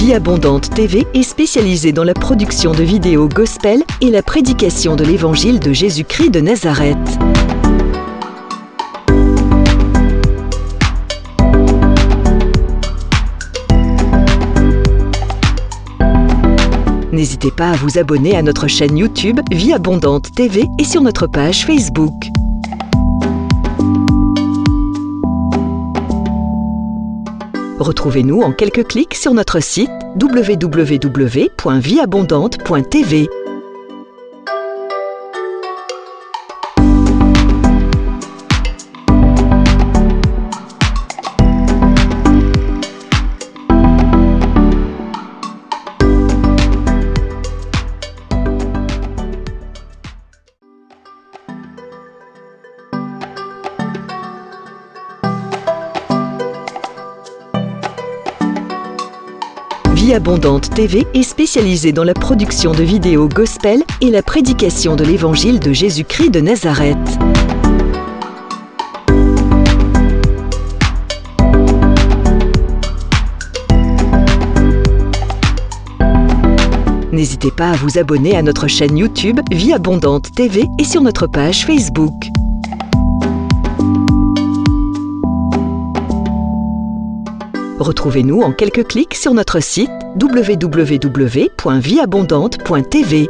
Vie Abondante TV est spécialisée dans la production de vidéos gospel et la prédication de l'évangile de Jésus-Christ de Nazareth. N'hésitez pas à vous abonner à notre chaîne YouTube Vie Abondante TV et sur notre page Facebook. Retrouvez-nous en quelques clics sur notre site www.vieabondante.tv. Vie Abondante TV est spécialisée dans la production de vidéos gospel et la prédication de l'évangile de Jésus-Christ de Nazareth. N'hésitez pas à vous abonner à notre chaîne YouTube Vie Abondante TV et sur notre page Facebook. Retrouvez-nous en quelques clics sur notre site www.vieabondante.tv.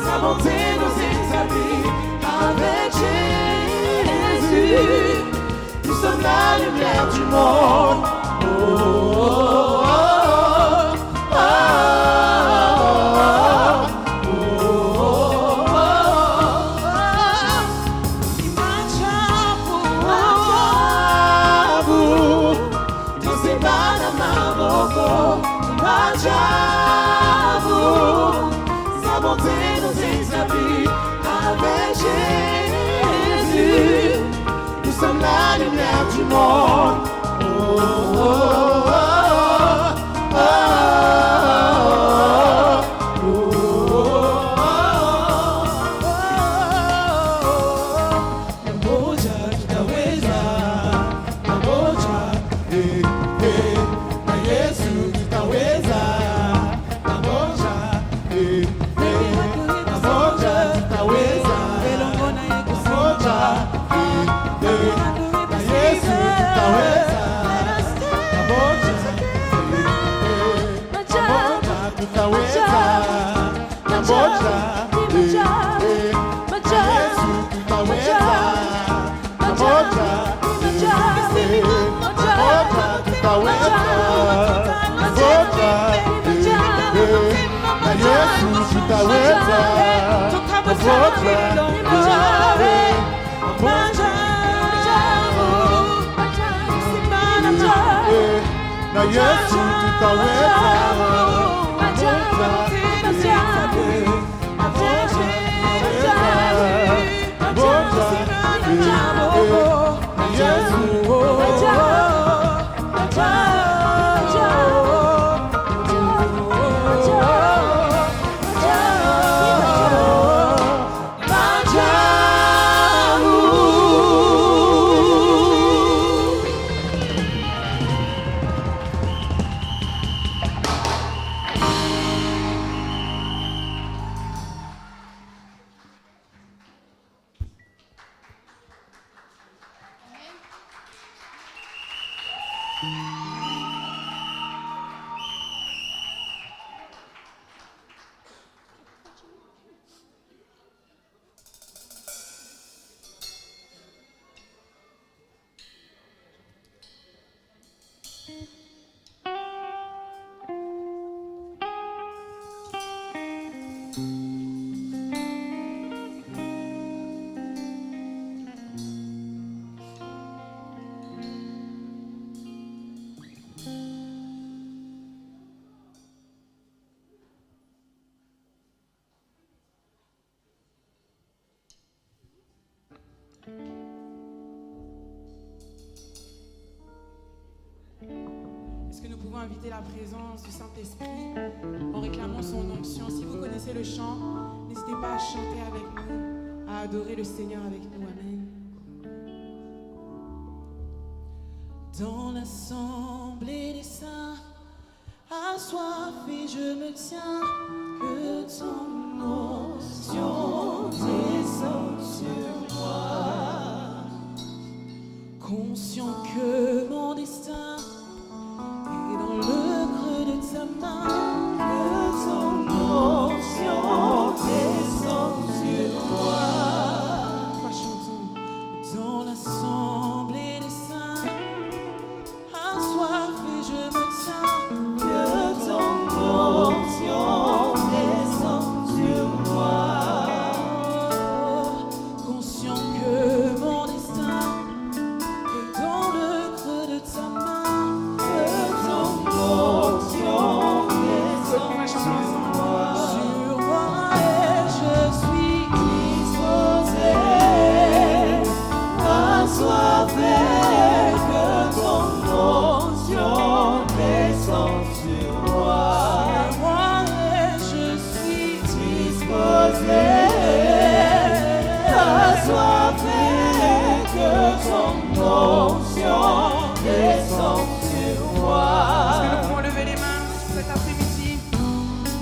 Sa bonté nous établit avec Jésus. Nous sommes la lumière du monde. Oh, oh, oh, oh, oh, oh, Sa bonté nous établit avec Jésus. Nous sommes la lumière du monde. Oh, oh, oh, oh, oh, Pamoja tutaweza, pamoja, na Yesu tutaweza, pamoja, pamoja tutaweza, pamoja, na Yesu tutaweza, pamoja, tutaweza, pamoja, Yesu tutaweza, pamoja, tutaweza, na Yesu tutaweza, na Yesu inviter la présence du Saint-Esprit en réclamant son onction. Si vous connaissez le chant, n'hésitez pas à chanter avec nous, à adorer le Seigneur avec nous. Amen. Dans l'assemblée des saints, assoiffé je me tiens, que ton onction descende sur moi. Conscient que mon destin est dans le creux de ta main, que ton onction descende sur moi. Enfin, chantons. Dans l'assemblée des saints, assoiffé je me tiens, que ton onction descende sur moi. Conscient que mon destin est dans le creux de ta main, que ton onction descende sur moi. Sur moi et je suis disposé, assoiffé, que ton onction descende sur moi. Sur moi et je suis disposé, assoiffé, que ton onction descende sur moi. Est-ce que nous pouvons lever les mains cet après-midi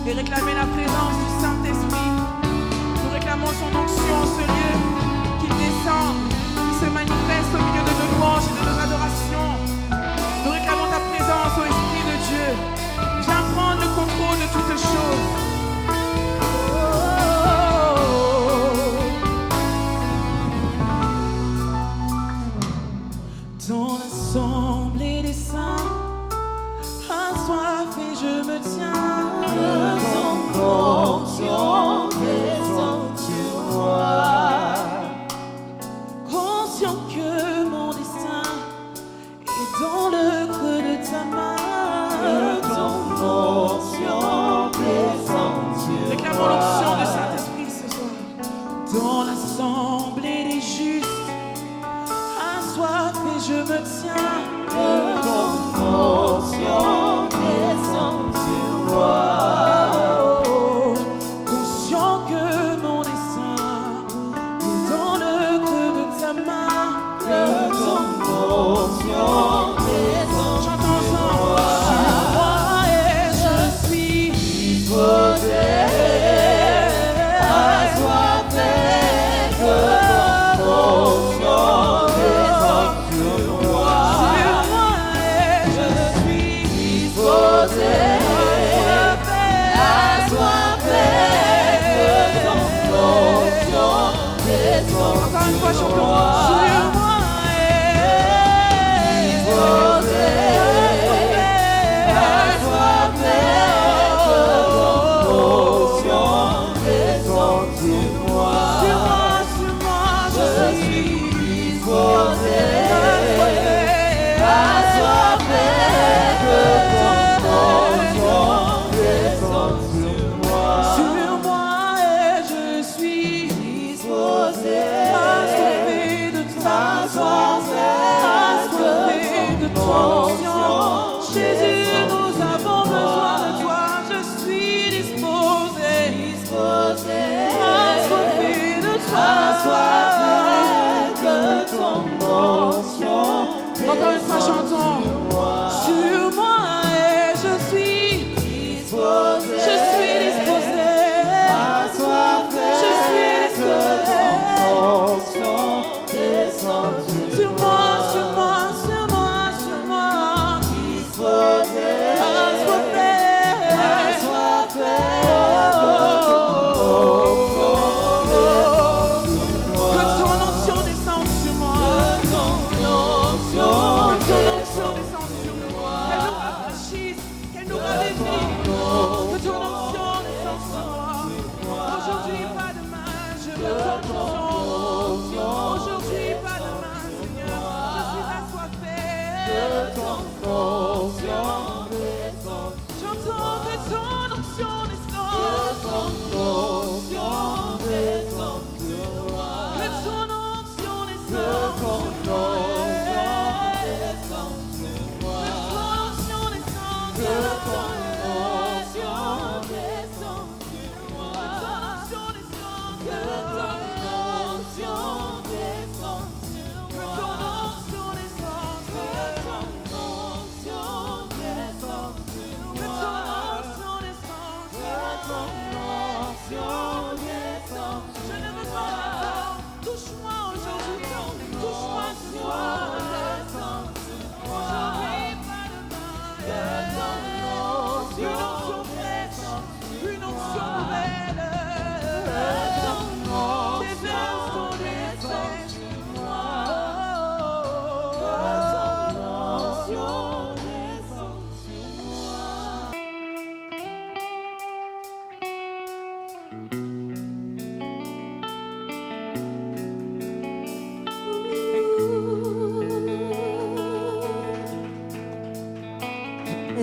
et réclamer la présence du Saint-Esprit? Nous réclamons son onction en ce lieu, qu'il descende, qu'il se manifeste au milieu de nos louanges et de nos adorations. Nous réclamons ta présence, ô Esprit de Dieu. Viens prendre le contrôle de toutes choses. Dans l'assemblée des saints, assoiffé je me tiens, que ton onction descende sur moi. Conscient que mon destin est dans le creux de ta main, que ton onction descende sur moi. Réclamons l'onction du Saint-Esprit ce soir. Dans l'assemblée des justes, assoiffé je me tiens, que ton onction descende sur moi. Conscient que mon dessein est dans le creux de ta main, que ton onction descende. Chantons ensemble. Sur moi et je suis disposé, assoiffé, que ton onction descende sur moi. Sur moi et je suis disposé, assoiffé, que ton onction descende. Encore une fois, chantons. Sur moi et disposé, assoiffé, que ton onction descende sur moi. Sur moi, je suis disposé, assoiffé, que ton onction descende sur moi. Sur moi et je suis disposé, assoiffé de ta assoiffé de ton onction. Jésus, nous avons besoin de toi. Je suis disposé, assoiffé de toi. Assoiffé, que ton onction. Encore une fois, chantons. Sur moi et je suis disposé, je suis disposé, assoiffé, je suis disposé, que ton onction descende sur moi, sur moi, sur moi, sur moi, disposé, assoiffé, assoiffé, que ton onction descende sur moi, que ton onction descende.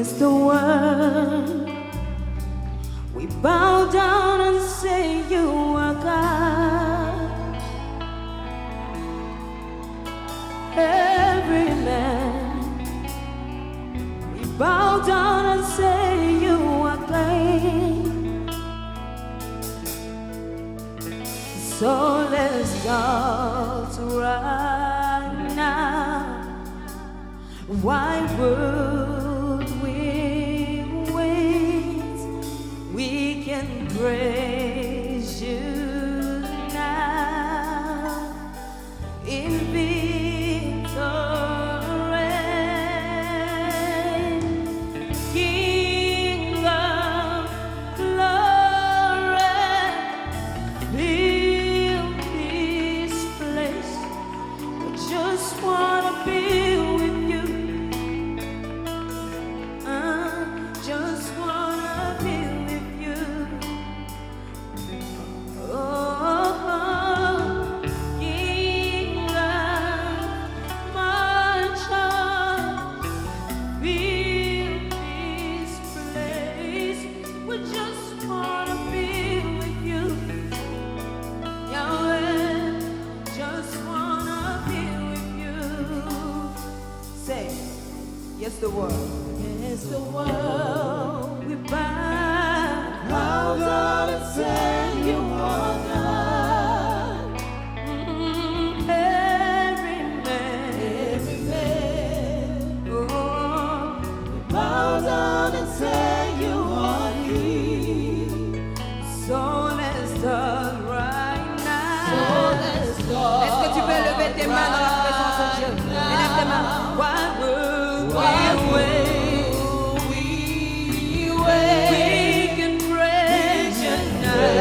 is the word. We bow down and say you are God. Every man, we bow down and say you are clean. So let's start right now. Why would we wait? We can praise you now in victory. King of glory, fill this place. I just wanna be with you. Just wanna be with you. Oh, King of my child, fill this place. We just wanna be with you. Yahweh, just wanna be with you. Say, yes, the world. Yes, the world. We bow down and say you are God. Every man, oh, we bow down and say you are King. So let's start right now. Est-ce que tu peux lever tes mains dans la présence de Dieu? Élève tes mains. Why would we wait? We can praise you now.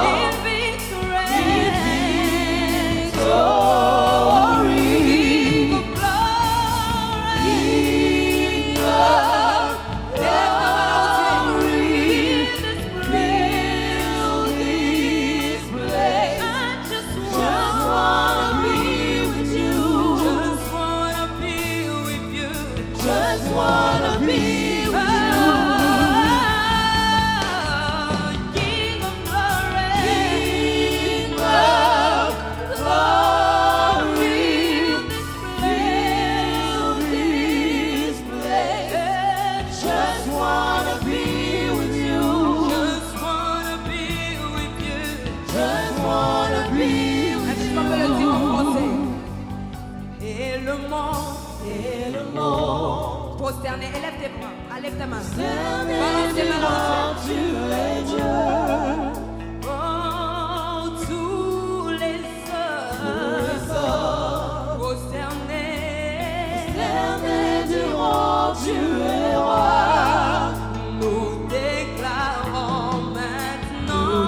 In victory. King of glory. King of glory. Fill this place. I just wanna be with you. Just wanna be with you. Just wanna be with you. King of glory. King of glory. Fill this place. Just wanna be with you. Just wanna be with you. Just wanna be with you. Est-ce qu'on peut le dire en français? Et le monde prosterné, élève tes bras, lève ta main. Balance tes mains dans le ciel. Oh, tous les hommes prosternés diront tu es roi. Nous déclarons maintenant.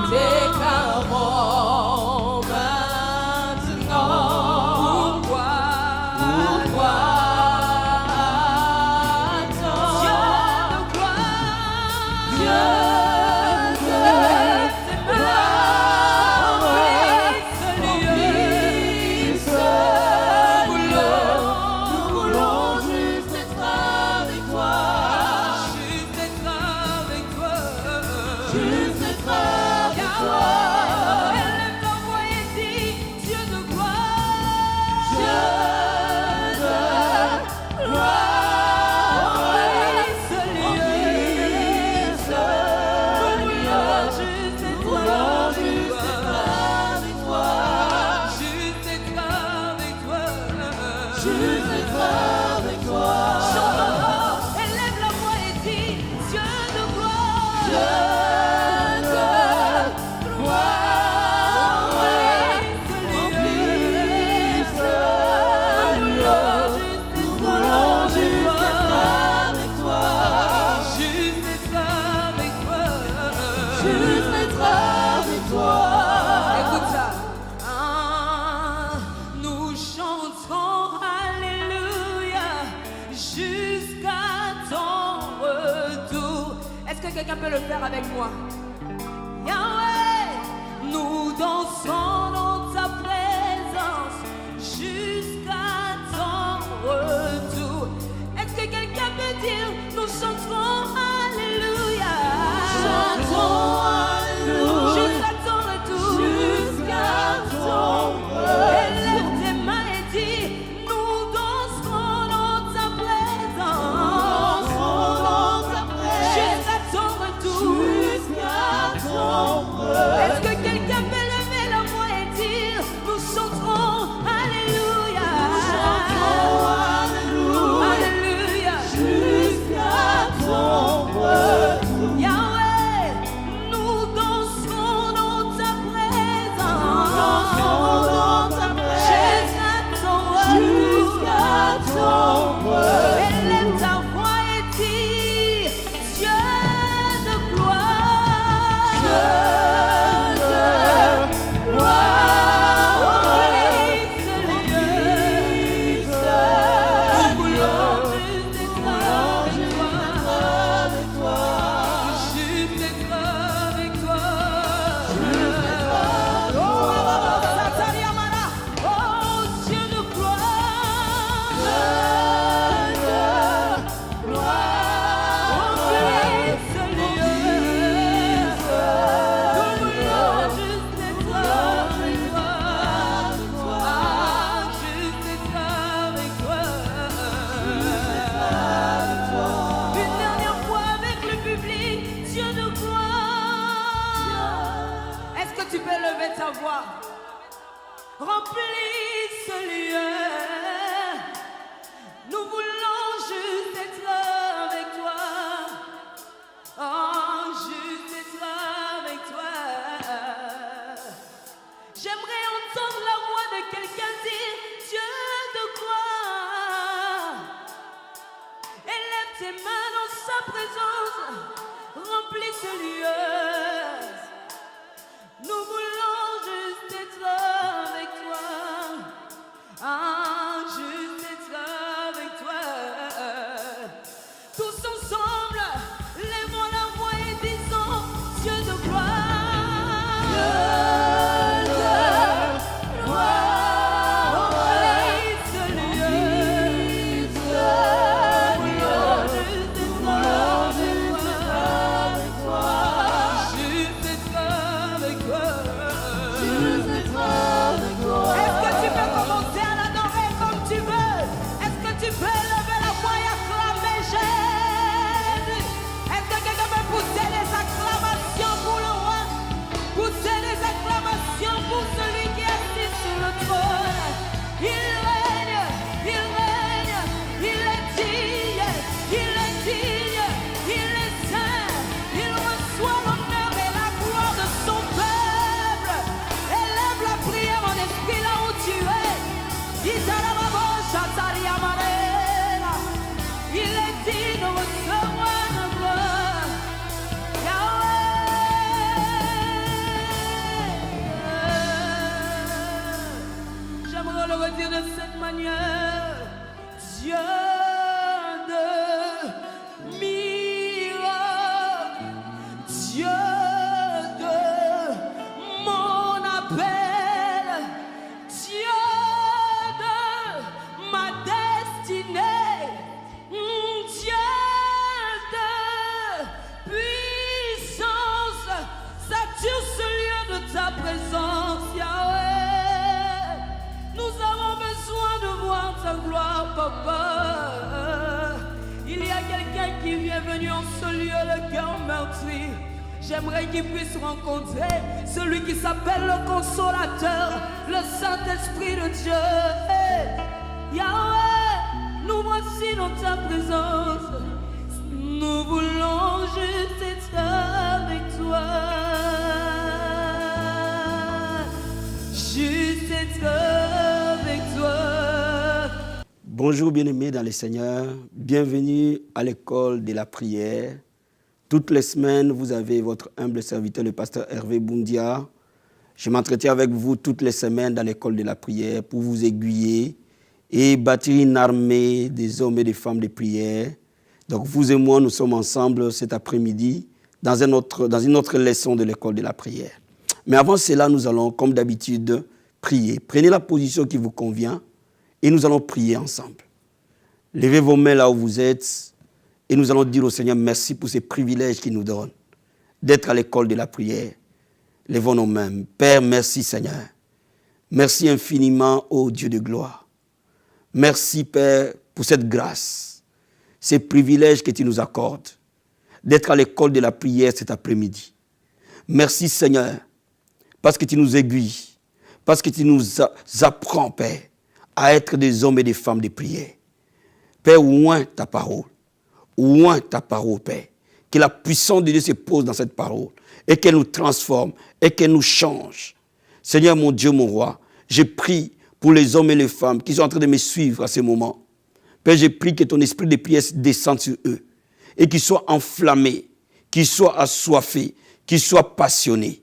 Pourquoi quelqu'un peut le faire avec moi? Yahweh, nous dansons dans ta présence jusqu'à ton retour. ta voix. Remplis ce lieu. Nous voulons juste être avec toi. Oh, juste être avec toi. J'aimerais entendre la voix de quelqu'un dire Dieu de gloire. Élève tes mains dans sa présence. Remplis ce lieu. Nous voulons juste être avec toi. Ah, juste être avec toi. Tous ensemble, lèvons la voix et disons Dieu de gloire. Dieu de gloire. Remplis ce lieu. Juste être avec toi. Est-ce que tu peux commencer à l'adorer comme tu veux? Est-ce que tu peux lever la voix et acclamer Jésus? Est-ce que quelqu'un peut pousser les acclamations pour le roi? Pousser les acclamations pour celui qui est assis sur le trône. Il règne, il règne, il est digne, il est digne, il est saint. Il reçoit l'honneur et la gloire de son peuple. Élève la prière en esprit là où tu es. Il est digne de recevoir la gloire. Yahweh. J'aimerais le redire de cette manière. Dieu de miracles, Dieu de mon appel, Dieu de ma destinée, Dieu de puissance, sature ce lieu de ta présence, Yahweh. Nous avons besoin de voir ta gloire, Papa. Il y a quelqu'un qui vient venu en ce lieu, le cœur meurtri. J'aimerais qu'il puisse rencontrer celui qui s'appelle le Consolateur, le Saint-Esprit de Dieu. Hey, Yahweh, nous voici dans ta présence. Nous voulons juste être avec toi. Juste être avec toi. Bonjour bien-aimés dans le Seigneur, bienvenue à l'école de la prière. Toutes les semaines, vous avez votre humble serviteur, le pasteur Hervé Boundia. Je m'entretiens avec vous toutes les semaines dans l'école de la prière pour vous aiguiller et bâtir une armée des hommes et des femmes de prière. Donc vous et moi, nous sommes ensemble cet après-midi dans une autre leçon de l'école de la prière. Mais avant cela, nous allons, comme d'habitude, prier. Prenez la position qui vous convient et nous allons prier ensemble. Levez vos mains là où vous êtes et nous allons dire au Seigneur merci pour ces privilèges qu'il nous donne d'être à l'école de la prière. Levons nos mains. Père, merci Seigneur. Merci infiniment, ô Dieu de gloire. Merci Père pour cette grâce, ces privilèges que tu nous accordes d'être à l'école de la prière cet après-midi. Merci Seigneur parce que tu nous aiguilles, parce que tu nous apprends, Père, à être des hommes et des femmes de prière. Père, oint ta parole, Père. Que la puissance de Dieu se pose dans cette parole et qu'elle nous transforme et qu'elle nous change. Seigneur, mon Dieu, mon roi, je prie pour les hommes et les femmes qui sont en train de me suivre à ce moment. Père, je prie que ton esprit de prière descende sur eux et qu'ils soient enflammés, qu'ils soient assoiffés, qu'ils soient passionnés.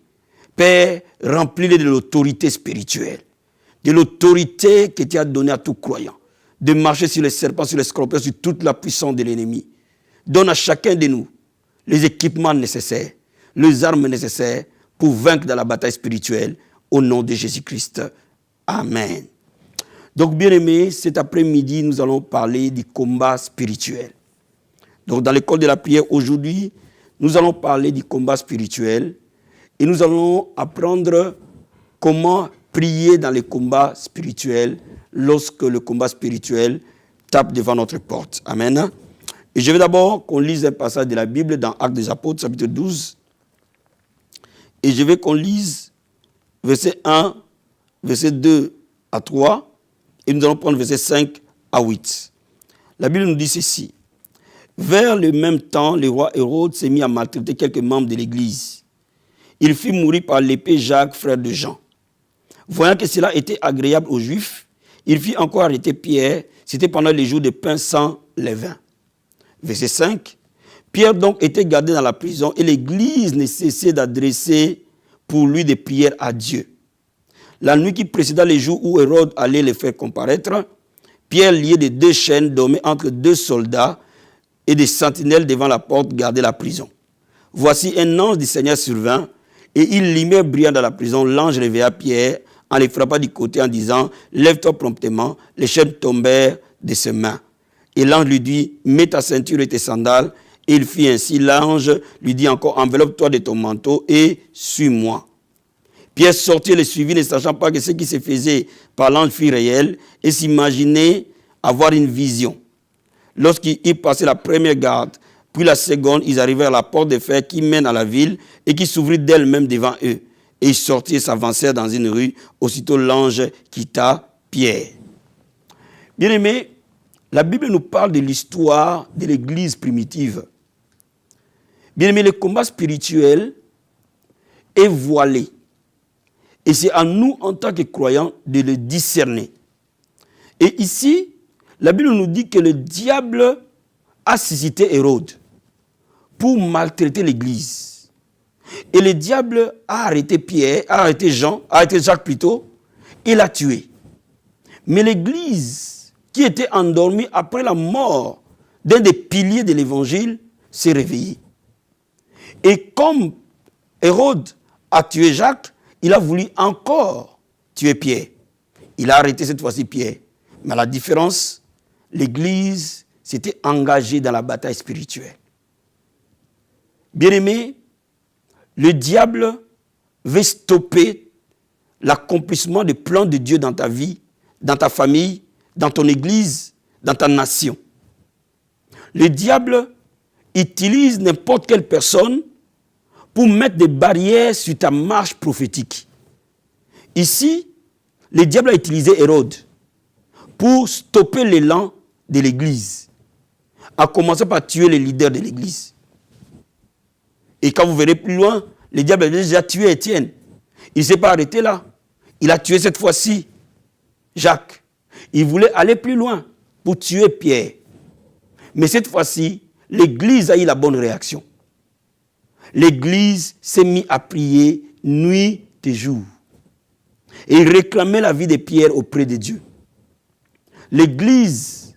Père, remplis-les de l'autorité spirituelle, de l'autorité que tu as donnée à tout croyant, de marcher sur les serpents, sur les scorpions, sur toute la puissance de l'ennemi. Donne à chacun de nous les équipements nécessaires, les armes nécessaires pour vaincre dans la bataille spirituelle au nom de Jésus-Christ. Amen. Donc, bien-aimés, cet après-midi, nous allons parler du combat spirituel. Donc, dans l'école de la prière, aujourd'hui, nous allons parler du combat spirituel et nous allons apprendre comment prier dans les combats spirituels lorsque le combat spirituel tape devant notre porte. Amen. Et je veux d'abord qu'on lise un passage de la Bible dans Actes des Apôtres, chapitre 12. Et je veux qu'on lise verset 1, verset 2 à 3, et nous allons prendre verset 5 à 8. La Bible nous dit ceci. Vers le même temps, le roi Hérode s'est mis à maltraiter quelques membres de l'Église. Il fit mourir par l'épée Jacques, frère de Jean. Voyant que cela était agréable aux Juifs, il fit encore arrêter Pierre. C'était pendant les jours de pain sans levain. Verset 5. Pierre donc était gardé dans la prison et l'Église ne cessait d'adresser pour lui des prières à Dieu. La nuit qui précéda les jours où Hérode allait les faire comparaître, Pierre, lié de 2 chaînes, dormait entre 2 soldats et des sentinelles devant la porte gardaient la prison. Voici un ange du Seigneur survint et il lumière brillant dans la prison. L'ange réveilla Pierre en les frappant du côté en disant « Lève-toi promptement ». Les chaînes tombèrent de ses mains. Et l'ange lui dit « Mets ta ceinture et tes sandales ». Et il fit ainsi. L'ange lui dit encore « Enveloppe-toi de ton manteau et suis-moi ». Pierre sortit et le suivit, ne sachant pas que ce qui se faisait par l'ange fut réel et s'imaginait avoir une vision. Lorsqu'ils passaient la première garde, puis la seconde, ils arrivèrent à la porte de fer qui mène à la ville et qui s'ouvrit d'elle-même devant eux. Et ils sortirent et s'avancèrent dans une rue. Aussitôt l'ange quitta Pierre. Bien-aimés, la Bible nous parle de l'histoire de l'Église primitive. Bien-aimés, le combat spirituel est voilé. Et c'est à nous, en tant que croyants, de le discerner. Et ici, la Bible nous dit que le diable a suscité Hérode pour maltraiter l'Église. Et le diable a arrêté Pierre, a arrêté Jacques plutôt, et l'a tué. Mais l'Église, qui était endormie après la mort d'un des piliers de l'Évangile, s'est réveillée. Et comme Hérode a tué Jacques, il a voulu encore tuer Pierre. Il a arrêté cette fois-ci Pierre. Mais à la différence, l'Église s'était engagée dans la bataille spirituelle. Bien-aimé, le diable veut stopper l'accomplissement des plans de Dieu dans ta vie, dans ta famille, dans ton Église, dans ta nation. Le diable utilise n'importe quelle personne pour mettre des barrières sur ta marche prophétique. Ici, le diable a utilisé Hérode pour stopper l'élan de l'Église, à commencer par tuer les leaders de l'Église. Et quand vous verrez plus loin, le diable a déjà tué Étienne. Il ne s'est pas arrêté là. Il a tué cette fois-ci Jacques. Il voulait aller plus loin pour tuer Pierre. Mais cette fois-ci, l'Église a eu la bonne réaction. L'Église s'est mise à prier nuit et jour. Et il réclamait la vie de Pierre auprès de Dieu. L'Église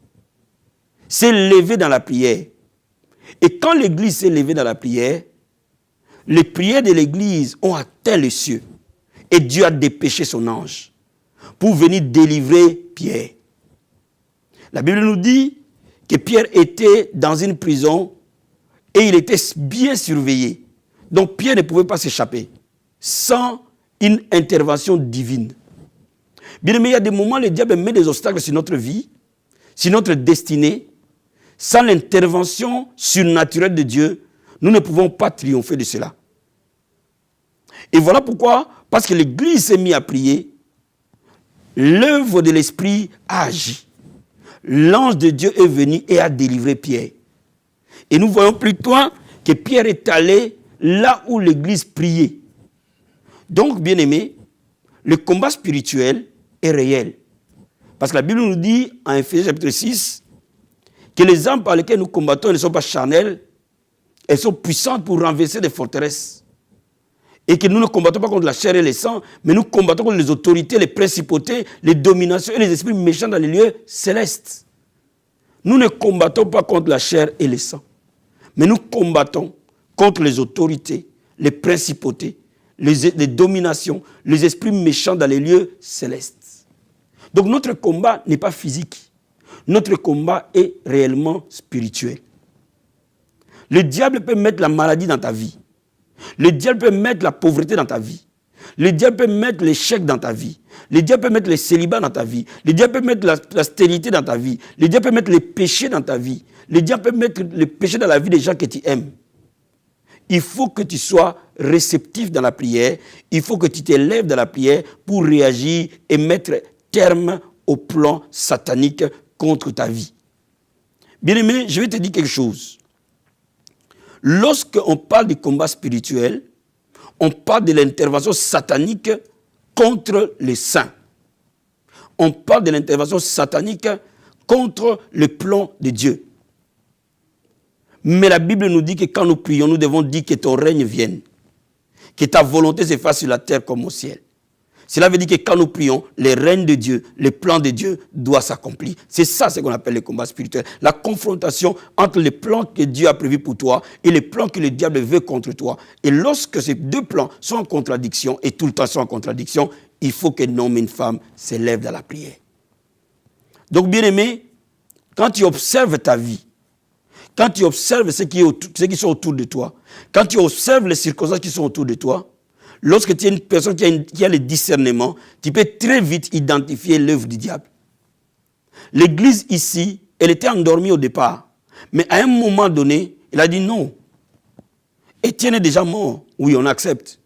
s'est levée dans la prière. Et quand l'Église s'est levée dans la prière, les prières de l'Église ont atteint les cieux. Et Dieu a dépêché son ange pour venir délivrer Pierre. La Bible nous dit que Pierre était dans une prison et il était bien surveillé. Donc Pierre ne pouvait pas s'échapper sans une intervention divine. Bien aimé, il y a des moments où le diable met des obstacles sur notre vie, sur notre destinée. Sans l'intervention surnaturelle de Dieu, nous ne pouvons pas triompher de cela. Et voilà pourquoi, parce que l'Église s'est mise à prier, l'œuvre de l'Esprit a agi. L'ange de Dieu est venu et a délivré Pierre. Et nous voyons plutôt que Pierre est allé là où l'Église priait. Donc, bien aimé, le combat spirituel est réel. Parce que la Bible nous dit, en Éphésiens chapitre 6, que les armes par lesquelles nous combattons ne sont pas charnelles, elles sont puissantes pour renverser des forteresses. Et que nous ne combattons pas contre la chair et le sang, mais nous combattons contre les autorités, les principautés, les dominations et les esprits méchants dans les lieux célestes. Nous ne combattons pas contre la chair et le sang, mais nous combattons contre les autorités, les principautés, les dominations, les esprits méchants dans les lieux célestes. Donc notre combat n'est pas physique. Notre combat est réellement spirituel. Le diable peut mettre la maladie dans ta vie. Le diable peut mettre la pauvreté dans ta vie. Le diable peut mettre l'échec dans ta vie. Le diable peut mettre le célibat dans ta vie. Le diable peut mettre la stérilité dans ta vie. Le diable peut mettre les péchés dans ta vie. Le diable peut mettre les péchés dans la vie des gens que tu aimes. il faut que tu sois réceptif dans la prière, il faut que tu t'élèves dans la prière pour réagir et mettre terme au plan satanique contre ta vie. Bien-aimé, je vais te dire quelque chose. Lorsqu'on parle du combat spirituel, on parle de l'intervention satanique contre les saints. On parle de l'intervention satanique contre le plan de Dieu. Mais la Bible nous dit que quand nous prions, nous devons dire que ton règne vienne, que ta volonté se fasse sur la terre comme au ciel. Cela veut dire que quand nous prions, les règnes de Dieu, les plans de Dieu doivent s'accomplir. C'est ça ce qu'on appelle le combat spirituel. La confrontation entre les plans que Dieu a prévus pour toi et les plans que le diable veut contre toi. Et lorsque ces deux plans sont en contradiction, et tout le temps sont en contradiction, il faut qu'un homme et une femme s'élèvent dans la prière. Donc, bien-aimé, quand tu observes ta vie, quand tu observes ceux qui sont autour de toi, quand tu observes les circonstances qui sont autour de toi, lorsque tu es une personne qui a le discernement, tu peux très vite identifier l'œuvre du diable. L'église ici, elle était endormie au départ, mais à un moment donné, elle a dit non. Étienne est déjà mort, oui, on accepte.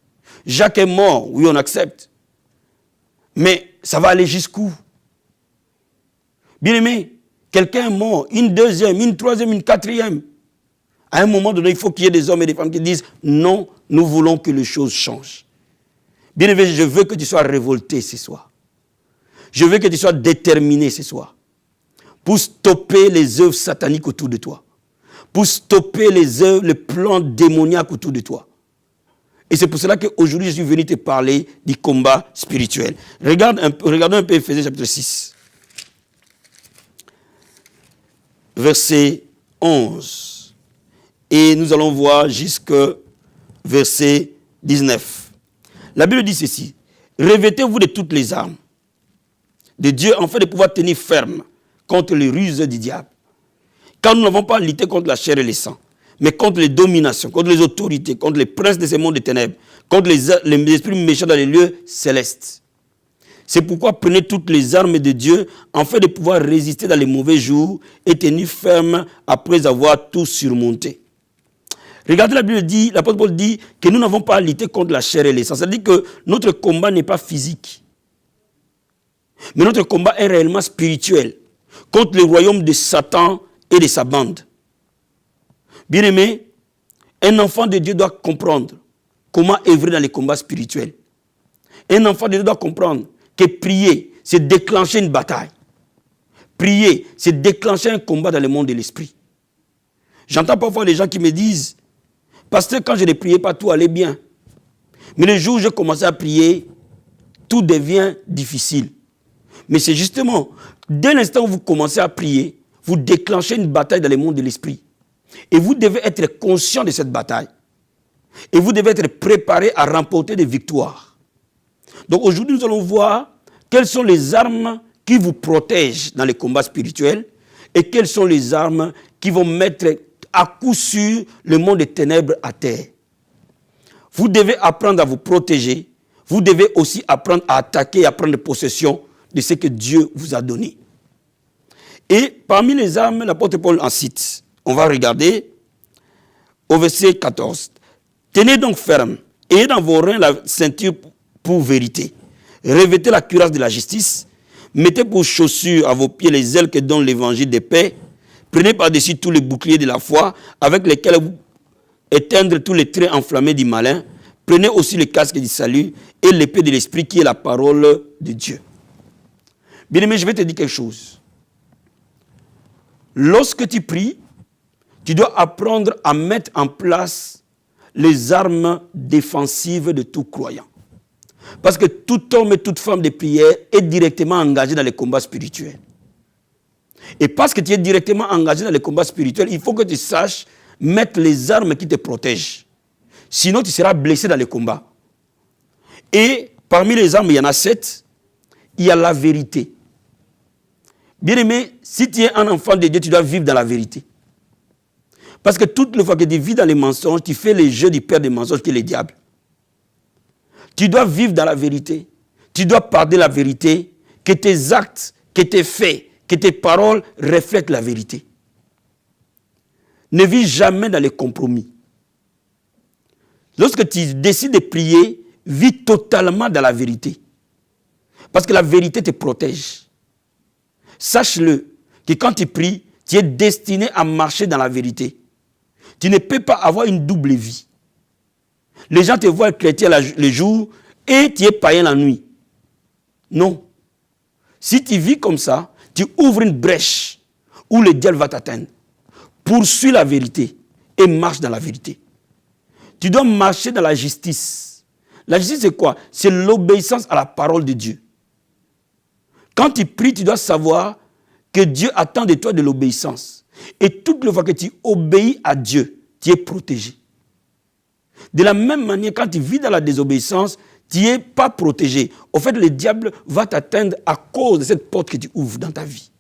Jacques est mort, oui, on accepte. Mais ça va aller jusqu'où? Bien-aimé, quelqu'un est mort, une deuxième, une troisième, une quatrième. À un moment donné, il faut qu'il y ait des hommes et des femmes qui disent non, nous voulons que les choses changent. Bien-aimé, je veux que tu sois révolté ce soir. Je veux que tu sois déterminé ce soir pour stopper les œuvres sataniques autour de toi, pour stopper les plans démoniaques autour de toi. Et c'est pour cela qu'aujourd'hui, je suis venu te parler du combat spirituel. Regardons un peu Ephésiens chapitre 6. Verset 11. Et nous allons voir jusqu'au verset 19. La Bible dit ceci. Revêtez-vous de toutes les armes de Dieu afin de pouvoir tenir ferme contre les ruses du diable. Car nous n'avons pas à lutter contre la chair et le sang, mais contre les dominations, contre les autorités, contre les princes de ce monde des ténèbres, contre les esprits méchants dans les lieux célestes. C'est pourquoi prenez toutes les armes de Dieu afin de pouvoir résister dans les mauvais jours et tenir ferme après avoir tout surmonté. Regardez, la Bible dit, l'apôtre Paul dit que nous n'avons pas à lutter contre la chair et le sang. C'est-à-dire que notre combat n'est pas physique. Mais notre combat est réellement spirituel contre le royaume de Satan et de sa bande. Bien-aimé, un enfant de Dieu doit comprendre comment œuvrer dans les combats spirituels. Un enfant de Dieu doit comprendre que prier, c'est déclencher une bataille. Prier, c'est déclencher un combat dans le monde de l'esprit. J'entends parfois les gens qui me disent, pasteur, quand je ne priais pas, tout allait bien. Mais le jour où j'ai commencé à prier, tout devient difficile. Mais c'est justement, dès l'instant où vous commencez à prier, vous déclenchez une bataille dans le monde de l'esprit. Et vous devez être conscient de cette bataille. Et vous devez être préparé à remporter des victoires. Donc aujourd'hui, nous allons voir quelles sont les armes qui vous protègent dans les combats spirituels et quelles sont les armes qui vont mettre à coup sûr le monde des ténèbres à terre. Vous devez apprendre à vous protéger. Vous devez aussi apprendre à attaquer et à prendre possession de ce que Dieu vous a donné. Et parmi les armes, l'apôtre Paul en cite. On va regarder au verset 14. Tenez donc ferme, ayez dans vos reins la ceinture pour vérité. Revêtez la cuirasse de la justice. Mettez pour chaussures à vos pieds les ailes que donne l'évangile de paix. Prenez par-dessus tous les boucliers de la foi avec lesquels vous éteindre tous les traits enflammés du malin. Prenez aussi le casque du salut et l'épée de l'esprit qui est la parole de Dieu. Bien-aimé, je vais te dire quelque chose. Lorsque tu pries, tu dois apprendre à mettre en place les armes défensives de tout croyant. Parce que tout homme et toute femme de prière est directement engagé dans les combats spirituels. Et parce que tu es directement engagé dans les combats spirituels, il faut que tu saches mettre les armes qui te protègent. Sinon, tu seras blessé dans les combats. Et parmi les armes, il y en a 7. Il y a la vérité. Bien-aimé, si tu es un enfant de Dieu, tu dois vivre dans la vérité. Parce que toutes les fois que tu vis dans les mensonges, tu fais les jeux du père des mensonges qui est le diable. Tu dois vivre dans la vérité. Tu dois parler la vérité, que tes actes, que tes faits, que tes paroles reflètent la vérité. Ne vis jamais dans les compromis. Lorsque tu décides de prier, vis totalement dans la vérité. Parce que la vérité te protège. Sache-le, que quand tu pries, tu es destiné à marcher dans la vérité. Tu ne peux pas avoir une double vie. Les gens te voient chrétien le jour et tu es païen la nuit. Non. Si tu vis comme ça, tu ouvres une brèche où le diable va t'atteindre. Poursuis la vérité et marche dans la vérité. Tu dois marcher dans la justice. La justice, c'est quoi? C'est l'obéissance à la parole de Dieu. Quand tu pries, tu dois savoir que Dieu attend de toi de l'obéissance. Et toute les fois que tu obéis à Dieu, tu es protégé. De la même manière, quand tu vis dans la désobéissance, tu n'es pas protégé. Au fait, le diable va t'atteindre à cause de cette porte que tu ouvres dans ta vie.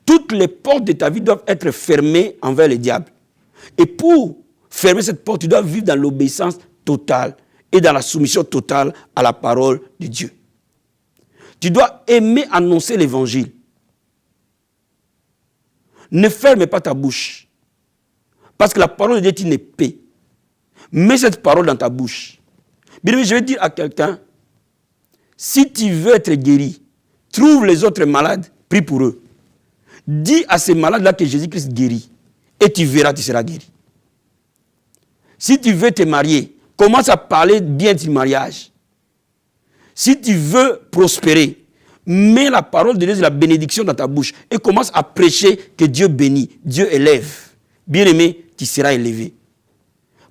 Toutes les portes de ta vie doivent être fermées envers le diable. Et pour fermer cette porte, tu dois vivre dans l'obéissance totale et dans la soumission totale à la parole de Dieu. Tu dois aimer annoncer l'évangile. Ne ferme pas ta bouche. Parce que la parole de Dieu est une épée. Mets cette parole dans ta bouche. Bien, je vais dire à quelqu'un, si tu veux être guéri, trouve les autres malades, prie pour eux. Dis à ces malades-là que Jésus-Christ guérit. Et tu verras, tu seras guéri. Si tu veux te marier, commence à parler bien du mariage. Si tu veux prospérer, mets la parole de Dieu, la bénédiction dans ta bouche et commence à prêcher que Dieu bénit, Dieu élève. Bien-aimé, tu seras élevé.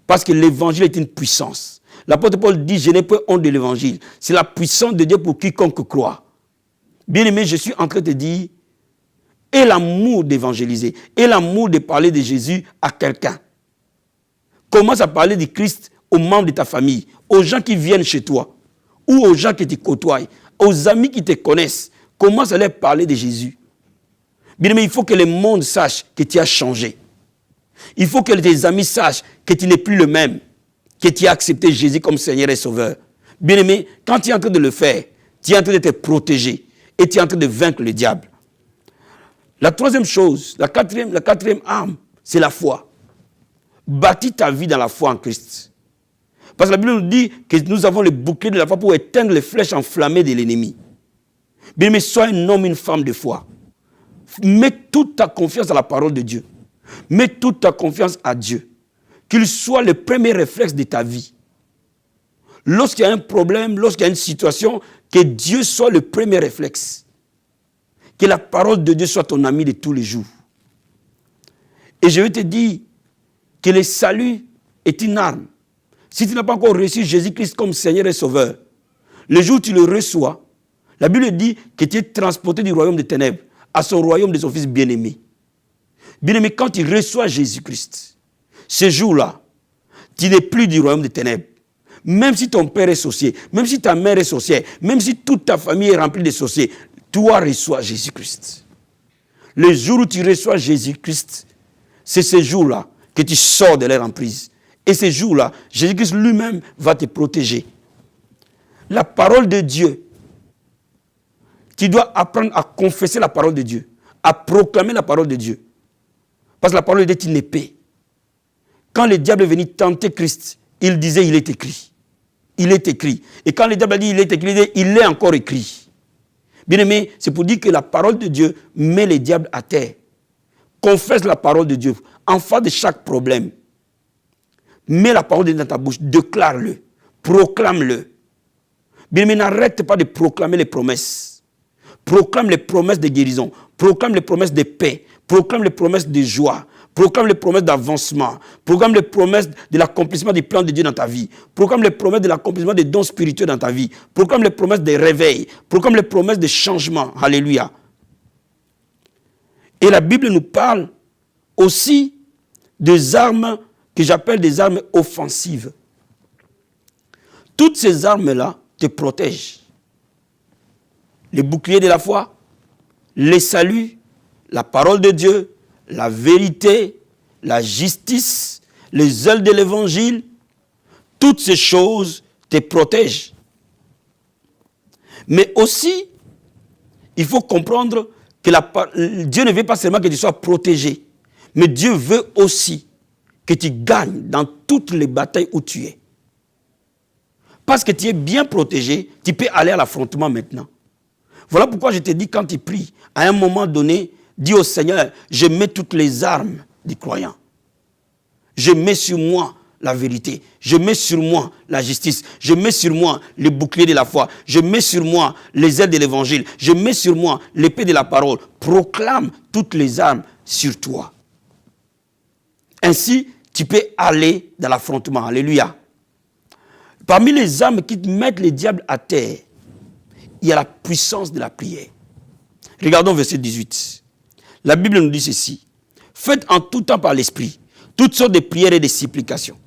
Parce que l'évangile est une puissance. L'apôtre Paul dit, je n'ai pas honte de l'évangile. C'est la puissance de Dieu pour quiconque croit. Bien-aimé, je suis en train de te dire, aie l'amour d'évangéliser, aie l'amour de parler de Jésus à quelqu'un. Commence à parler de Christ aux membres de ta famille, aux gens qui viennent chez toi, ou aux gens qui te côtoient, aux amis qui te connaissent. Commence à leur parler de Jésus. Bien-aimé, il faut que le monde sache que tu as changé. Il faut que tes amis sachent que tu n'es plus le même, que tu as accepté Jésus comme Seigneur et Sauveur. Bien-aimé, quand tu es en train de le faire, tu es en train de te protéger et tu es en train de vaincre le diable. La troisième chose, la quatrième arme, c'est la foi. Bâtis ta vie dans la foi en Christ. Parce que la Bible nous dit que nous avons le bouclier de la foi pour éteindre les flèches enflammées de l'ennemi. Bien-aimé, sois un homme, une femme de foi. Mets toute ta confiance à la parole de Dieu. Mets toute ta confiance à Dieu. Qu'il soit le premier réflexe de ta vie. Lorsqu'il y a un problème, lorsqu'il y a une situation, que Dieu soit le premier réflexe. Que la parole de Dieu soit ton ami de tous les jours. Et je vais te dire que le salut est une arme. Si tu n'as pas encore reçu Jésus-Christ comme Seigneur et Sauveur, le jour où tu le reçois, la Bible dit que tu es transporté du royaume des ténèbres à son royaume de son Fils bien-aimé. Bien-aimé, quand tu reçois Jésus-Christ, ce jour-là, tu n'es plus du royaume des ténèbres. Même si ton père est sorcier, même si ta mère est sorcière, même si toute ta famille est remplie de sorciers, toi reçois Jésus-Christ. Le jour où tu reçois Jésus-Christ, c'est ce jour-là que tu sors de leur emprise. Et ce jour-là, Jésus-Christ lui-même va te protéger. La parole de Dieu, tu dois apprendre à confesser la parole de Dieu, à proclamer la parole de Dieu. Parce que la parole de Dieu est une épée. Quand le diable est venu tenter Christ, il disait, il est écrit. Il est écrit. Et quand le diable a dit, il est écrit, il dit, il est encore écrit. Bien aimé, c'est pour dire que la parole de Dieu met le diable à terre. Confesse la parole de Dieu en face de chaque problème. Mets la parole de Dieu dans ta bouche, déclare-le, proclame-le. Bien aimé, n'arrête pas de proclamer les promesses. Proclame les promesses de guérison, proclame les promesses de paix, proclame les promesses de joie, proclame les promesses d'avancement, proclame les promesses de l'accomplissement du plan de Dieu dans ta vie, proclame les promesses de l'accomplissement des dons spirituels dans ta vie, proclame les promesses de réveil, proclame les promesses de changement. Alléluia. Et la Bible nous parle aussi des armes que j'appelle des armes offensives. Toutes ces armes-là te protègent. Les boucliers de la foi, les saluts, la parole de Dieu, la vérité, la justice, les ailes de l'évangile, toutes ces choses te protègent. Mais aussi, il faut comprendre que Dieu ne veut pas seulement que tu sois protégé, mais Dieu veut aussi que tu gagnes dans toutes les batailles où tu es. Parce que tu es bien protégé, tu peux aller à l'affrontement maintenant. Voilà pourquoi je te dis, quand tu pries, à un moment donné, dis au Seigneur, je mets toutes les armes du croyant. Je mets sur moi la vérité. Je mets sur moi la justice. Je mets sur moi le bouclier de la foi. Je mets sur moi les ailes de l'évangile. Je mets sur moi l'épée de la parole. Proclame toutes les armes sur toi. Ainsi, tu peux aller dans l'affrontement. Alléluia. Parmi les armes qui mettent le diable à terre, il y a la puissance de la prière. Regardons verset 18. La Bible nous dit ceci. Faites en tout temps par l'esprit toutes sortes de prières et de supplications.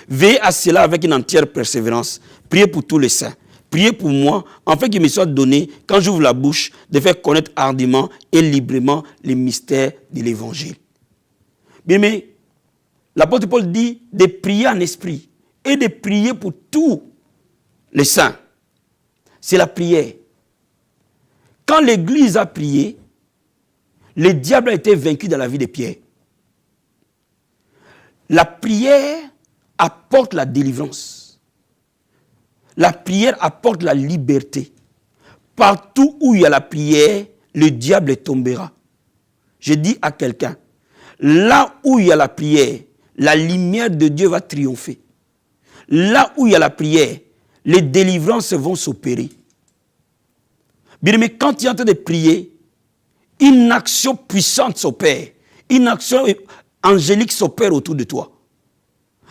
Veillez à cela avec une entière persévérance. Priez pour tous les saints. Priez pour moi, afin qu'il me soit donné, quand j'ouvre la bouche, de faire connaître hardiment et librement les mystères de l'évangile. Bien, mais l'apôtre Paul dit de prier en esprit et de prier pour tous les saints. C'est la prière. Quand l'Église a prié, le diable a été vaincu dans la vie de Pierre. La prière apporte la délivrance. La prière apporte la liberté. Partout où il y a la prière, le diable tombera. Je dis à quelqu'un, là où il y a la prière, la lumière de Dieu va triompher. Là où il y a la prière, les délivrances vont s'opérer. Bien aimé, quand tu es en train de prier, une action puissante s'opère. Une action angélique s'opère autour de toi.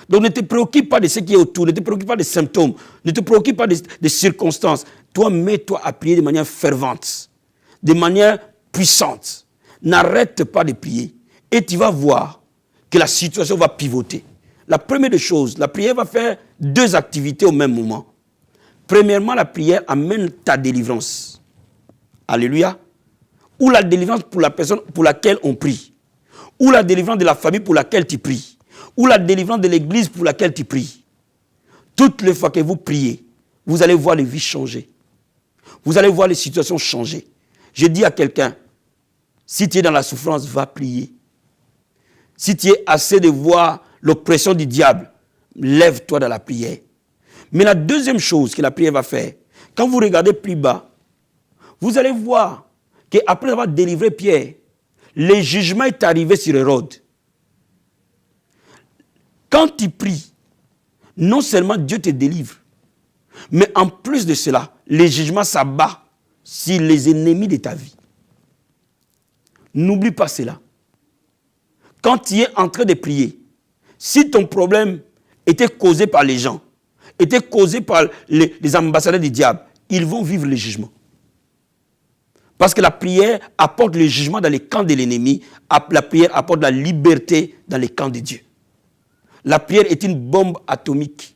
Donc ne te préoccupe pas de ce qui est autour, ne te préoccupe pas des symptômes, ne te préoccupe pas des circonstances. Toi, mets-toi à prier de manière fervente, de manière puissante. N'arrête pas de prier et tu vas voir que la situation va pivoter. La première des choses, la prière va faire deux activités au même moment. Premièrement, la prière amène ta délivrance. Alléluia. Ou la délivrance pour la personne pour laquelle on prie. Ou la délivrance de la famille pour laquelle tu pries. Ou la délivrance de l'église pour laquelle tu pries. Toutes les fois que vous priez, vous allez voir les vies changer. Vous allez voir les situations changer. Je dis à quelqu'un, si tu es dans la souffrance, va prier. Si tu es assez de voir l'oppression du diable, lève-toi dans la prière. Mais la deuxième chose que la prière va faire, quand vous regardez plus bas, vous allez voir qu'après avoir délivré Pierre, le jugement est arrivé sur Hérode. Quand tu pries, non seulement Dieu te délivre, mais en plus de cela, le jugement s'abat sur les ennemis de ta vie. N'oublie pas cela. Quand tu es en train de prier, si ton problème était causé par les gens, était causé par les ambassadeurs du diable, ils vont vivre le jugement. Parce que la prière apporte le jugement dans les camps de l'ennemi, la prière apporte la liberté dans les camps de Dieu. La prière est une bombe atomique.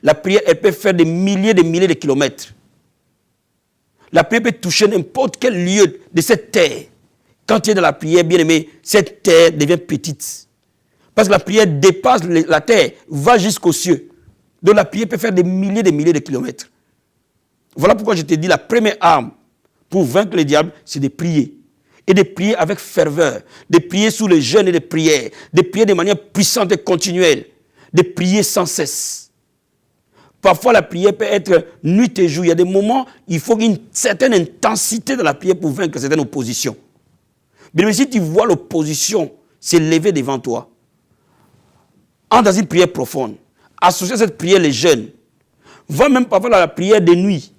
La prière, elle peut faire des milliers de kilomètres. La prière peut toucher n'importe quel lieu de cette terre. Quand tu es dans la prière, bien aimé, cette terre devient petite. Parce que la prière dépasse la terre, va jusqu'aux cieux. Donc la prière peut faire des milliers de kilomètres. Voilà pourquoi je te dis, la première arme pour vaincre le diable, c'est de prier. Et de prier avec ferveur, de prier sous le jeûne et de prière, de prier de manière puissante et continuelle, de prier sans cesse. Parfois, la prière peut être nuit et jour. Il y a des moments, il faut une certaine intensité dans la prière pour vaincre certaines oppositions. Mais si tu vois l'opposition s'élever devant toi, entre dans une prière profonde, associe à cette prière les jeûnes, va même parfois dans la prière de nuit.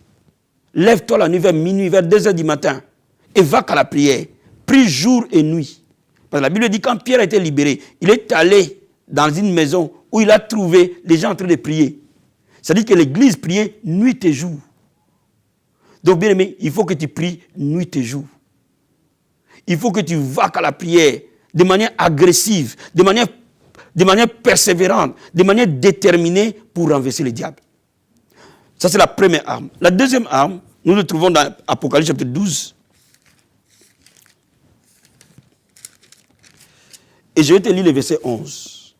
Lève-toi la nuit vers minuit, vers 2h du matin, et va qu'à la prière. Prie jour et nuit. Parce que la Bible dit quand Pierre a été libéré, il est allé dans une maison où il a trouvé les gens en train de prier. C'est-à-dire que l'église priait nuit et jour. Donc bien aimé, il faut que tu pries nuit et jour. Il faut que tu vas qu'à la prière de manière agressive, de manière persévérante, de manière déterminée pour renverser le diable. Ça, c'est la première arme. La deuxième arme, nous le trouvons dans Apocalypse chapitre 12. Et je vais te lire le verset 11.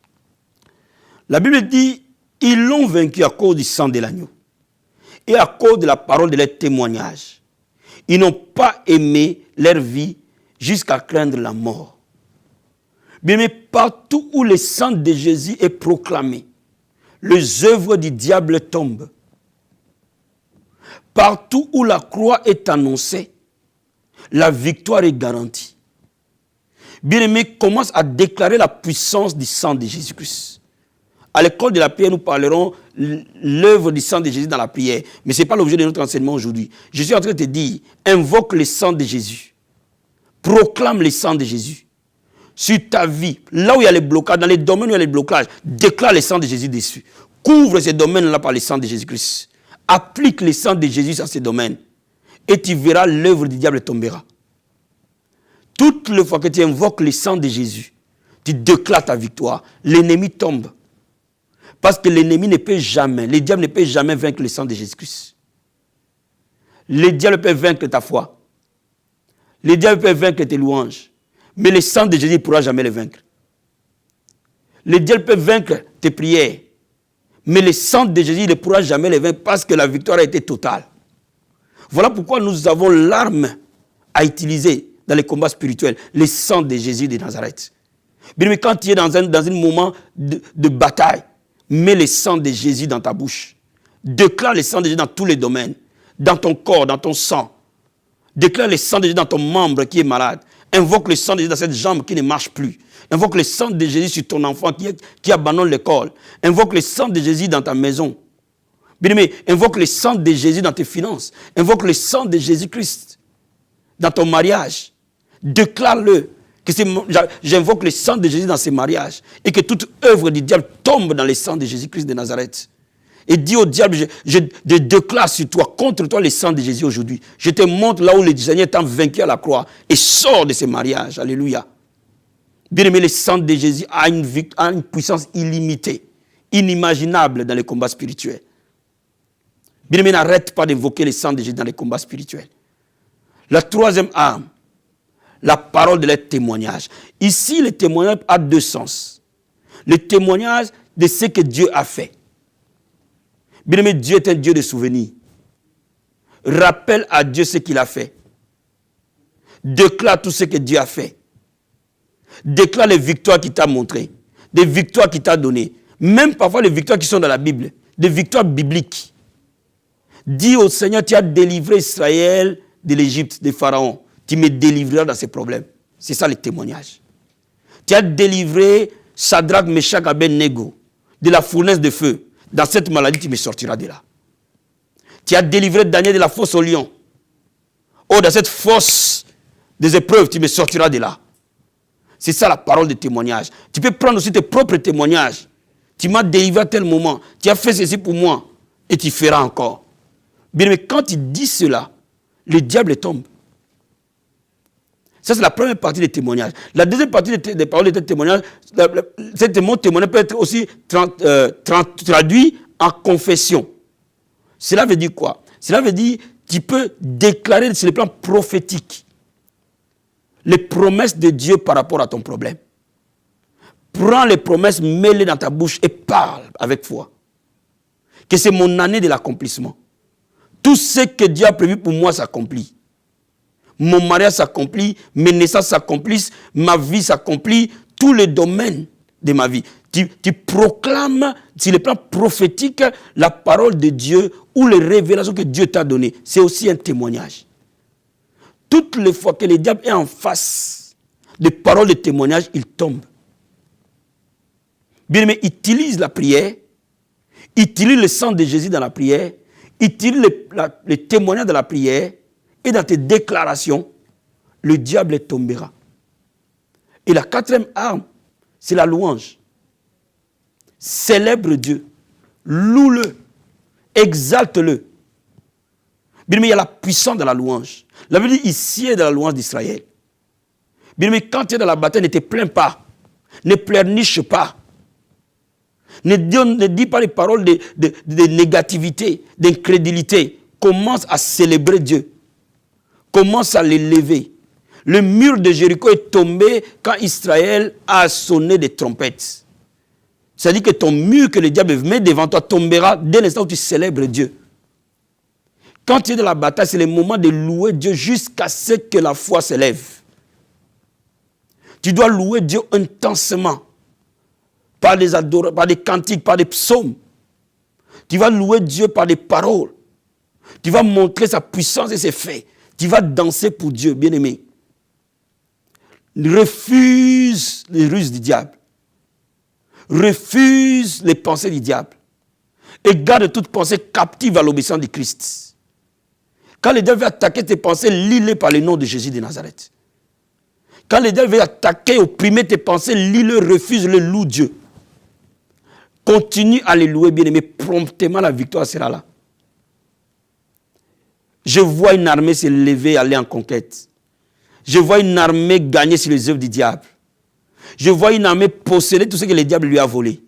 La Bible dit, ils l'ont vaincu à cause du sang de l'agneau et à cause de la parole de leur témoignage. Ils n'ont pas aimé leur vie jusqu'à craindre la mort. Bien, mais partout où le sang de Jésus est proclamé, les œuvres du diable tombent. Partout où la croix est annoncée, la victoire est garantie. Bien-aimé, commence à déclarer la puissance du sang de Jésus-Christ. À l'école de la prière, nous parlerons l'œuvre du sang de Jésus dans la prière. Mais ce n'est pas l'objet de notre enseignement aujourd'hui. Je suis en train de te dire, invoque le sang de Jésus. Proclame le sang de Jésus. Sur ta vie, là où il y a les blocages, dans les domaines où il y a les blocages, déclare le sang de Jésus dessus. Couvre ces domaines-là par le sang de Jésus-Christ. Applique le sang de Jésus à ces domaines. Et tu verras l'œuvre du diable tombera. Toutes les fois que tu invoques le sang de Jésus, tu déclares ta victoire. L'ennemi tombe. Parce que l'ennemi ne peut jamais, le diable ne peut jamais vaincre le sang de Jésus-Christ. Le diable peut vaincre ta foi. Le diable peut vaincre tes louanges. Mais le sang de Jésus ne pourra jamais le vaincre. Le diable peut vaincre tes prières. Mais le sang de Jésus ne pourra jamais le vaincre parce que la victoire a été totale. Voilà pourquoi nous avons l'arme à utiliser dans les combats spirituels. Le sang de Jésus de Nazareth. Mais quand tu es dans un moment de bataille, mets le sang de Jésus dans ta bouche. Déclare le sang de Jésus dans tous les domaines. Dans ton corps, dans ton sang. Déclare le sang de Jésus dans ton membre qui est malade. Invoque le sang de Jésus dans cette jambe qui ne marche plus. Invoque le sang de Jésus sur ton enfant qui abandonne l'école. Invoque le sang de Jésus dans ta maison. Bien-aimé, invoque le sang de Jésus dans tes finances. Invoque le sang de Jésus-Christ dans ton mariage. Déclare-le. Que j'invoque le sang de Jésus dans ces mariages. Et que toute œuvre du diable tombe dans le sang de Jésus-Christ de Nazareth. Et dis au diable, je déclare sur toi, contre toi, le sang de Jésus aujourd'hui. Je te montre là où le Seigneur t'a vaincu à la croix. Et sors de ces mariages. Alléluia. Bien-aimé, le sang de Jésus a une puissance illimitée, inimaginable dans les combats spirituels. Bien-aimé, n'arrête pas d'invoquer le sang de Jésus dans les combats spirituels. La troisième arme, la parole de leur témoignage. Ici, le témoignage a deux sens. Le témoignage de ce que Dieu a fait. Bien-aimé, Dieu est un Dieu de souvenirs. Rappelle à Dieu ce qu'il a fait. Déclare tout ce que Dieu a fait. Déclare les victoires qu'il t'a montrées. Des victoires qu'il t'a données. Même parfois les victoires qui sont dans la Bible. Des victoires bibliques. Dis au Seigneur, tu as délivré Israël de l'Égypte, de Pharaon. Tu me délivreras dans ces problèmes. C'est ça le témoignage. Tu as délivré Shadrach, Meshach, Abednego de la fournaise de feu. Dans cette maladie, tu me sortiras de là. Tu as délivré Daniel de la fosse au lion. Oh, dans cette fosse des épreuves, tu me sortiras de là. C'est ça la parole de témoignage. Tu peux prendre aussi tes propres témoignages. Tu m'as délivré à tel moment. Tu as fait ceci pour moi. Et tu feras encore. Bien, mais quand tu dis cela, le diable tombe. Ça, c'est la première partie des témoignages. La deuxième partie des paroles de témoignage, mon témoignage peut être aussi traduit en confession. Cela veut dire quoi? Cela veut dire tu peux déclarer sur le plan prophétique les promesses de Dieu par rapport à ton problème. Prends les promesses, mets-les dans ta bouche et parle avec foi. Que c'est mon année de l'accomplissement. Tout ce que Dieu a prévu pour moi s'accomplit. Mon mariage s'accomplit, mes naissances s'accomplissent, ma vie s'accomplit, tous les domaines de ma vie. Tu proclames, sur le plan prophétique, la parole de Dieu ou les révélations que Dieu t'a données. C'est aussi un témoignage. Toutes les fois que le diable est en face des paroles de témoignage, il tombe. Bien aimé, utilise la prière, utilise le sang de Jésus dans la prière, utilise les témoignages de la prière, et dans tes déclarations, le diable tombera. Et la quatrième arme, c'est la louange. Célèbre Dieu, loue-le, exalte-le. Bien aimé, il y a la puissance de la louange. La Bible dit, ici est de la louange d'Israël. Bien aimé, quand tu es dans la bataille, ne te plains pas, ne pleurniche pas. Ne dis pas les paroles de négativité, d'incrédulité. Commence à célébrer Dieu. Commence à l'élever. Le mur de Jéricho est tombé quand Israël a sonné des trompettes. C'est-à-dire que ton mur que le diable met devant toi tombera dès l'instant où tu célèbres Dieu. Quand tu es dans la bataille, c'est le moment de louer Dieu jusqu'à ce que la foi s'élève. Tu dois louer Dieu intensément. Par des cantiques, par des psaumes. Tu vas louer Dieu par des paroles. Tu vas montrer sa puissance et ses faits. Tu vas danser pour Dieu, bien-aimé. Refuse les ruses du diable. Refuse les pensées du diable. Et garde toute pensée captive à l'obéissance de Christ. Quand le diable veut attaquer tes pensées, lis-les par le nom de Jésus de Nazareth. Quand le diable veut attaquer, opprimer tes pensées, lis-le, refuse-le, loue Dieu. Continue à les louer, bien-aimé. Promptement, la victoire sera là. Je vois une armée se lever et aller en conquête. Je vois une armée gagner sur les œuvres du diable. Je vois une armée posséder tout ce que le diable lui a volé.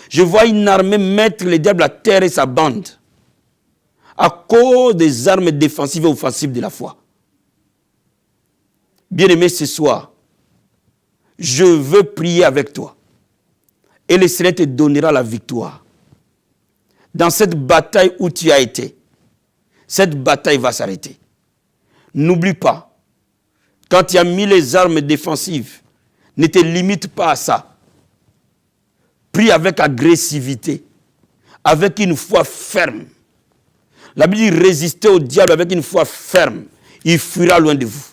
Je vois une armée mettre le diable à terre et sa bande à cause des armes défensives et offensives de la foi. Bien-aimé, ce soir, je veux prier avec toi. Et le Seigneur te donnera la victoire. Dans cette bataille où tu as été, cette bataille va s'arrêter. N'oublie pas, quand tu as mis les armes défensives, ne te limite pas à ça. Prie avec agressivité, avec une foi ferme. La Bible dit résistez au diable avec une foi ferme. Il fuira loin de vous.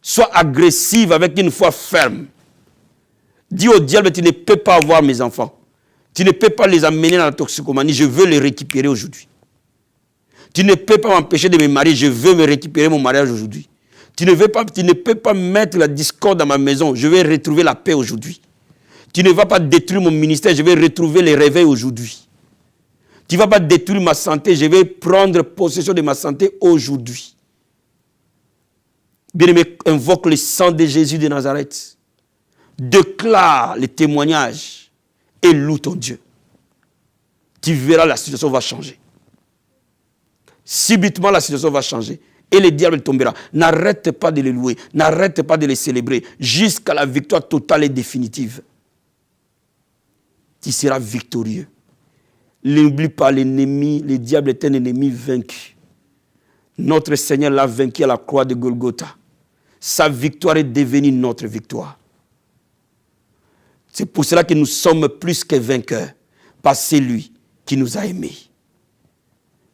Sois agressive avec une foi ferme. Dis au diable, tu ne peux pas avoir mes enfants. Tu ne peux pas les amener dans la toxicomanie. Je veux les récupérer aujourd'hui. Tu ne peux pas m'empêcher de me marier. Je veux me récupérer mon mariage aujourd'hui. Tu ne peux pas mettre la discorde dans ma maison. Je vais retrouver la paix aujourd'hui. Tu ne vas pas détruire mon ministère. Je vais retrouver les réveils aujourd'hui. Tu ne vas pas détruire ma santé. Je vais prendre possession de ma santé aujourd'hui. Bien-aimé, invoque le sang de Jésus de Nazareth. Déclare les témoignages et loue ton Dieu. Tu verras, la situation va changer. Subitement, la situation va changer. Et le diable tombera. N'arrête pas de les louer. N'arrête pas de les célébrer. Jusqu'à la victoire totale et définitive. Tu seras victorieux. N'oublie pas l'ennemi. Le diable est un ennemi vaincu. Notre Seigneur l'a vaincu à la croix de Golgotha. Sa victoire est devenue notre victoire. C'est pour cela que nous sommes plus que vainqueurs. Par celui qui nous a aimés.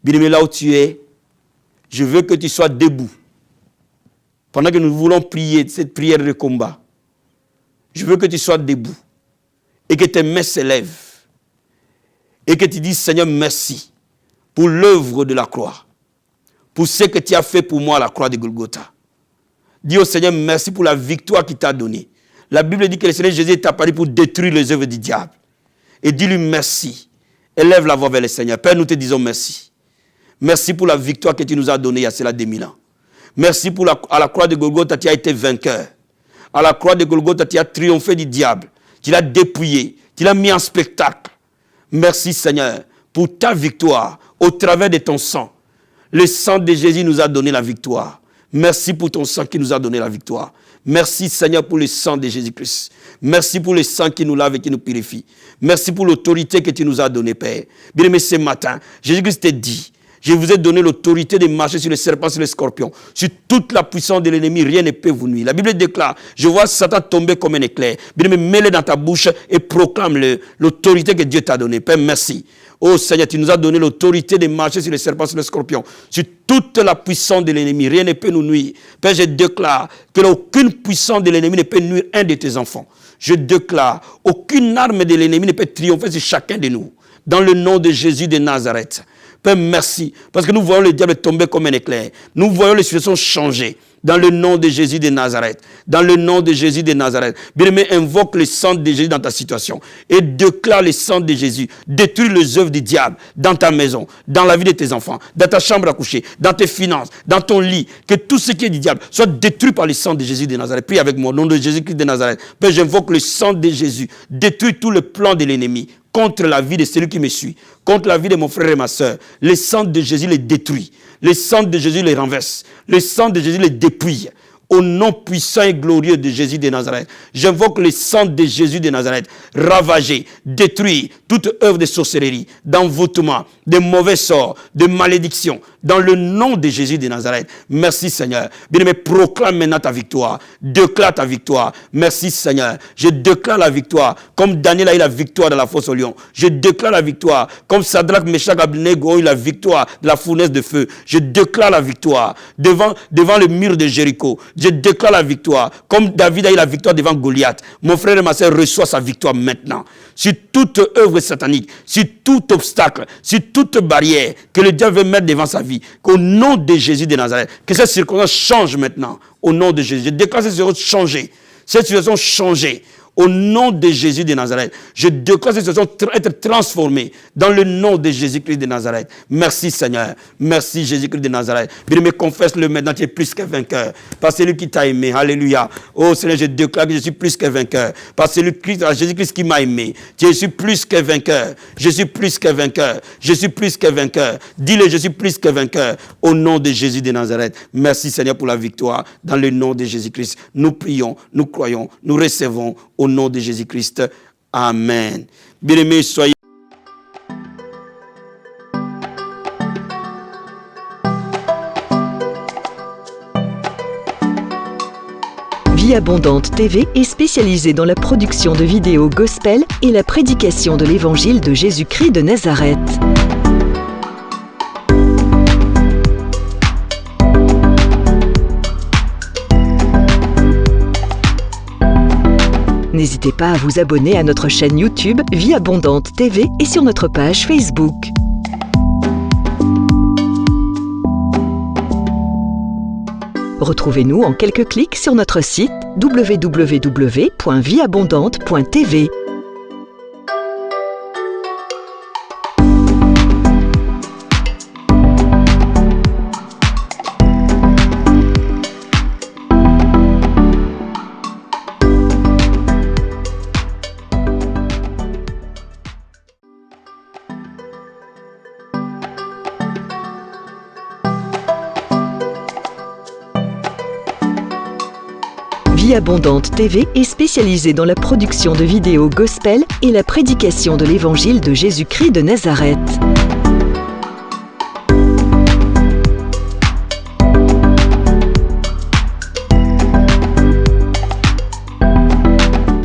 Bien-aimé, là où tu es, je veux que tu sois debout. Pendant que nous voulons prier cette prière de combat, je veux que tu sois debout. Et que tes mains s'élèvent. Et que tu dises, Seigneur, merci pour l'œuvre de la croix. Pour ce que tu as fait pour moi à la croix de Golgotha. Dis au Seigneur, merci pour la victoire qu'il t'a donnée. La Bible dit que le Seigneur Jésus est apparu pour détruire les œuvres du diable. Et dis-lui merci. Élève la voix vers le Seigneur. Père, nous te disons merci. Merci pour la victoire que tu nous as donnée il y a cela 2000 ans. Merci pour à la croix de Golgotha, tu as été vainqueur. À la croix de Golgotha, tu as triomphé du diable. Tu l'as dépouillé. Tu l'as mis en spectacle. Merci Seigneur pour ta victoire au travers de ton sang. Le sang de Jésus nous a donné la victoire. Merci pour ton sang qui nous a donné la victoire. Merci Seigneur pour le sang de Jésus-Christ. Merci pour le sang qui nous lave et qui nous purifie. Merci pour l'autorité que tu nous as donnée, Père. Bien-aimé, ce matin, Jésus-Christ t'a dit, je vous ai donné l'autorité de marcher sur les serpents, sur les scorpions. Sur toute la puissance de l'ennemi, rien ne peut vous nuire. La Bible déclare, je vois Satan tomber comme un éclair. Bien-aimé, mets-le dans ta bouche et proclame-le, l'autorité que Dieu t'a donnée. Père, merci. Oh Seigneur, tu nous as donné l'autorité de marcher sur les serpents, sur les scorpions, sur toute la puissance de l'ennemi. Rien ne peut nous nuire. Père, je déclare que aucune puissance de l'ennemi ne peut nuire un de tes enfants. Je déclare, aucune arme de l'ennemi ne peut triompher sur chacun de nous. Dans le nom de Jésus de Nazareth. Père, merci. Parce que nous voyons le diable tomber comme un éclair. Nous voyons les situations changer. Dans le nom de Jésus de Nazareth. Dans le nom de Jésus de Nazareth. Bien-aimé, invoque le sang de Jésus dans ta situation. Et déclare le sang de Jésus. Détruis les œuvres du diable dans ta maison, dans la vie de tes enfants, dans ta chambre à coucher, dans tes finances, dans ton lit. Que tout ce qui est du diable soit détruit par le sang de Jésus de Nazareth. Prie avec moi, au nom de Jésus-Christ de Nazareth. Père, j'invoque le sang de Jésus. Détruis tout le plan de l'ennemi contre la vie de celui qui me suit, contre la vie de mon frère et ma soeur. Le sang de Jésus les détruit. Le sang de Jésus les renverse. Le sang de Jésus les dépouille. au nom puissant et glorieux de Jésus de Nazareth. J'invoque le sang de Jésus de Nazareth, ravager, détruire toute œuvre de sorcellerie, d'envoûtement, de mauvais sorts, de malédiction, dans le nom de Jésus de Nazareth. Merci Seigneur. Bien-aimé, proclame maintenant ta victoire. Déclare ta victoire. Merci Seigneur. Je déclare la victoire. Comme Daniel a eu la victoire dans la fosse au lion. Je déclare la victoire. Comme Sadrach, Meshach, Abednego ont eu la victoire de la fournaise de feu. Je déclare la victoire devant le mur de Jéricho. Je déclare la victoire. Comme David a eu la victoire devant Goliath. Mon frère et ma soeur reçoit sa victoire maintenant. Sur toute œuvre satanique, sur tout obstacle, sur toute barrière que le diable veut mettre devant sa vie, qu'au nom de Jésus de Nazareth, que cette circonstance change maintenant. Au nom de Jésus. Je déclare cette situation changer. Cette situation changer. Au nom de Jésus de Nazareth, je déclare cette situation être transformée dans le nom de Jésus-Christ de Nazareth. Merci Seigneur. Merci Jésus-Christ de Nazareth. Bien-aimé, confesse-le maintenant, tu es plus que vainqueur. Par celui qui t'a aimé. Alléluia. Oh Seigneur, je déclare que je suis plus que vainqueur. Par celui Jésus-Christ qui m'a aimé. Je suis plus que vainqueur. Je suis plus que vainqueur. Je suis plus que vainqueur. Dis-le, je suis plus que vainqueur. Au nom de Jésus de Nazareth. Merci Seigneur pour la victoire. Dans le nom de Jésus-Christ. Nous prions, nous croyons, nous recevons au nom de Jésus-Christ. Amen. Bien-aimés, soyez. Vie Abondante TV est spécialisée dans la production de vidéos gospel et la prédication de l'évangile de Jésus-Christ de Nazareth. N'hésitez pas à vous abonner à notre chaîne YouTube Vie Abondante TV et sur notre page Facebook. Retrouvez-nous en quelques clics sur notre site www.vieabondante.tv. Vie Abondante TV est spécialisée dans la production de vidéos gospel et la prédication de l'évangile de Jésus-Christ de Nazareth.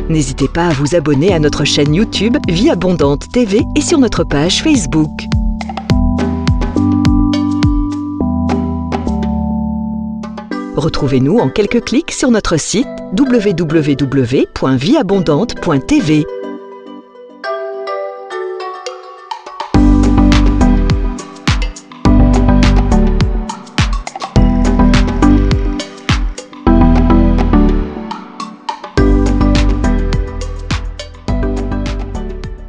N'hésitez pas à vous abonner à notre chaîne YouTube Vie Abondante TV et sur notre page Facebook. Retrouvez-nous en quelques clics sur notre site www.vieabondante.tv.